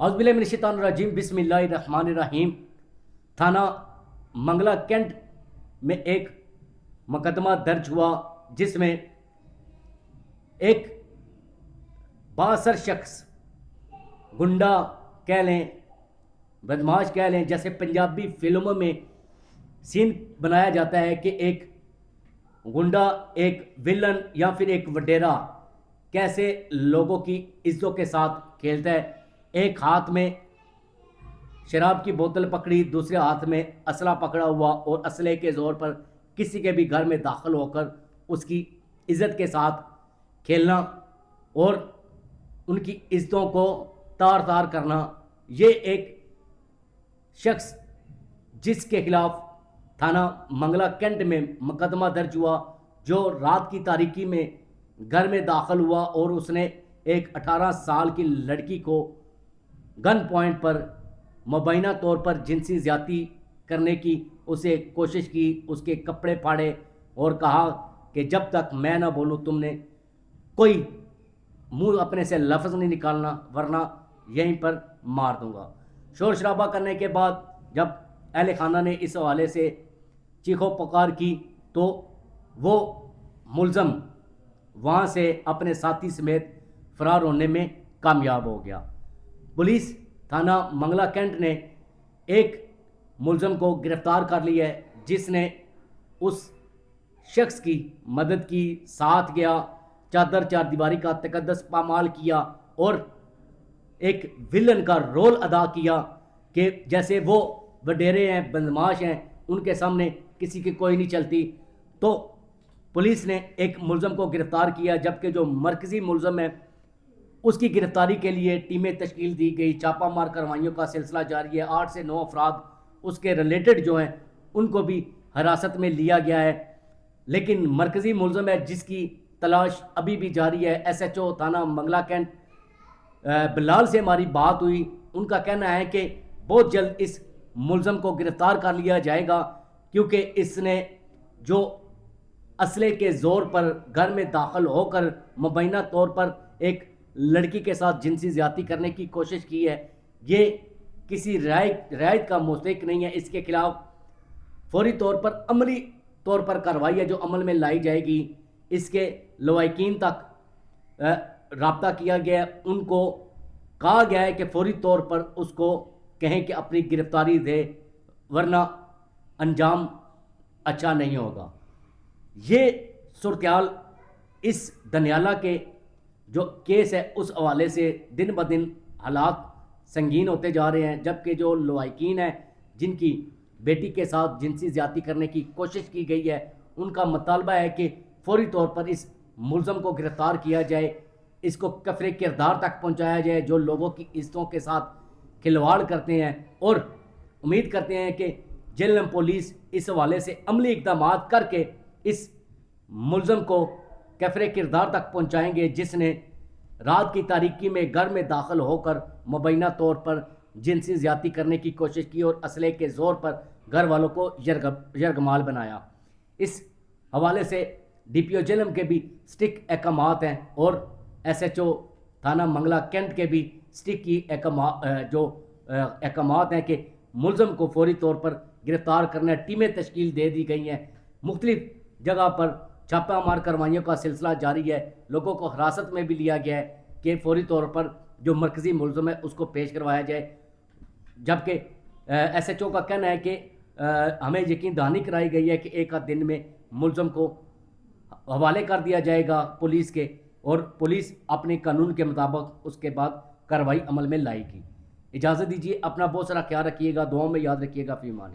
اعوذ باللہ من الشیطان الرجیم، بسم اللہ الرحمن الرحیم۔ تھانہ منگلا کینٹ میں ایک مقدمہ درج ہوا جس میں ایک بااثر شخص، گنڈا کہہ لیں، بدماش کہہ لیں، جیسے پنجابی فلموں میں سین بنایا جاتا ہے کہ ایک گنڈا، ایک ویلن یا پھر ایک وڈیرا کیسے لوگوں کی عزتوں کے ساتھ کھیلتا ہے۔ ایک ہاتھ میں شراب کی بوتل پکڑی، دوسرے ہاتھ میں اسلحہ پکڑا ہوا، اور اسلحے کے زور پر کسی کے بھی گھر میں داخل ہو کر اس کی عزت کے ساتھ کھیلنا اور ان کی عزتوں کو تار تار کرنا۔ یہ ایک شخص جس کے خلاف تھانہ منگلا کینٹ میں مقدمہ درج ہوا، جو رات کی تاریکی میں گھر میں داخل ہوا اور اس نے ایک 18 سال کی لڑکی کو گن پوائنٹ پر مبینہ طور پر جنسی زیادتی کرنے کی اسے کوشش کی، اس کے کپڑے پھاڑے اور کہا کہ جب تک میں نہ بولوں تم نے کوئی منہ اپنے سے لفظ نہیں نکالنا، ورنہ یہیں پر مار دوں گا۔ شور شرابہ کرنے کے بعد جب اہل خانہ نے اس حوالے سے چیخو پکار کی تو وہ ملزم وہاں سے اپنے ساتھی سمیت فرار ہونے میں کامیاب ہو گیا۔ پولیس تھانہ منگلا کینٹ نے ایک ملزم کو گرفتار کر لیا ہے، جس نے اس شخص کی مدد کی، ساتھ گیا، چادر چار دیواری کا تقدس پامال کیا اور ایک ویلن کا رول ادا کیا کہ جیسے وہ وڈیرے ہیں، بدماش ہیں، ان کے سامنے کسی کی کوئی نہیں چلتی۔ تو پولیس نے ایک ملزم کو گرفتار کیا، جبکہ جو مرکزی ملزم ہے اس کی گرفتاری کے لیے ٹیمیں تشکیل دی گئی۔ چھاپہ مار کارروائیوں کا سلسلہ جاری ہے۔ 8 سے 9 افراد اس کے ریلیٹڈ جو ہیں ان کو بھی حراست میں لیا گیا ہے، لیکن مرکزی ملزم ہے جس کی تلاش ابھی بھی جاری ہے۔ ایس ایچ او تھانہ منگلا کینٹ بلال سے ہماری بات ہوئی، ان کا کہنا ہے کہ بہت جلد اس ملزم کو گرفتار کر لیا جائے گا، کیونکہ اس نے جو اسلحے کے زور پر گھر میں داخل ہو کر مبینہ طور پر ایک لڑکی کے ساتھ جنسی زیادتی کرنے کی کوشش کی ہے، یہ کسی رعایت کا مستحق نہیں ہے۔ اس کے خلاف فوری طور پر عملی طور پر کارروائی ہے جو عمل میں لائی جائے گی۔ اس کے لواحقین تک رابطہ کیا گیا ہے، ان کو کہا گیا ہے کہ فوری طور پر اس کو کہیں کہ اپنی گرفتاری دے، ورنہ انجام اچھا نہیں ہوگا۔ یہ صورتحال اس دنیالہ کے جو کیس ہے اس حوالے سے دن بدن حالات سنگین ہوتے جا رہے ہیں، جبکہ جو لواحقین ہیں جن کی بیٹی کے ساتھ جنسی زیادتی کرنے کی کوشش کی گئی ہے، ان کا مطالبہ ہے کہ فوری طور پر اس ملزم کو گرفتار کیا جائے، اس کو کفر کردار تک پہنچایا جائے جو لوگوں کی عزتوں کے ساتھ کھلواڑ کرتے ہیں، اور امید کرتے ہیں کہ جیلم پولیس اس حوالے سے عملی اقدامات کر کے اس ملزم کو کفر کردار تک پہنچائیں گے، جس نے رات کی تاریکی میں گھر میں داخل ہو کر مبینہ طور پر جنسی زیادتی کرنے کی کوشش کی اور اسلحے کے زور پر گھر والوں کو یرغمال بنایا۔ اس حوالے سے ڈی پی او جیلم کے بھی سٹک احکامات ہیں اور ایس ایچ او تھانہ منگلا کینٹ کے بھی سٹک کی احکامات ہیں کہ ملزم کو فوری طور پر گرفتار کرنا ہے۔ ٹیمیں تشکیل دے دی گئی ہیں، مختلف جگہ پر چھاپہ مار کارروائیوں کا سلسلہ جاری ہے، لوگوں کو حراست میں بھی لیا گیا ہے کہ فوری طور پر جو مرکزی ملزم ہے اس کو پیش کروایا جائے۔ جبکہ ایس ایچ او کا کہنا ہے کہ ہمیں یقین دہانی کرائی گئی ہے کہ ایک آدھ دن میں ملزم کو حوالے کر دیا جائے گا پولیس کے، اور پولیس اپنے قانون کے مطابق اس کے بعد کارروائی عمل میں لائے گی۔ اجازت دیجیے، اپنا بہت سارا خیال رکھیے گا، دعاؤں میں یاد رکھیے گا۔ فی امان اللہ۔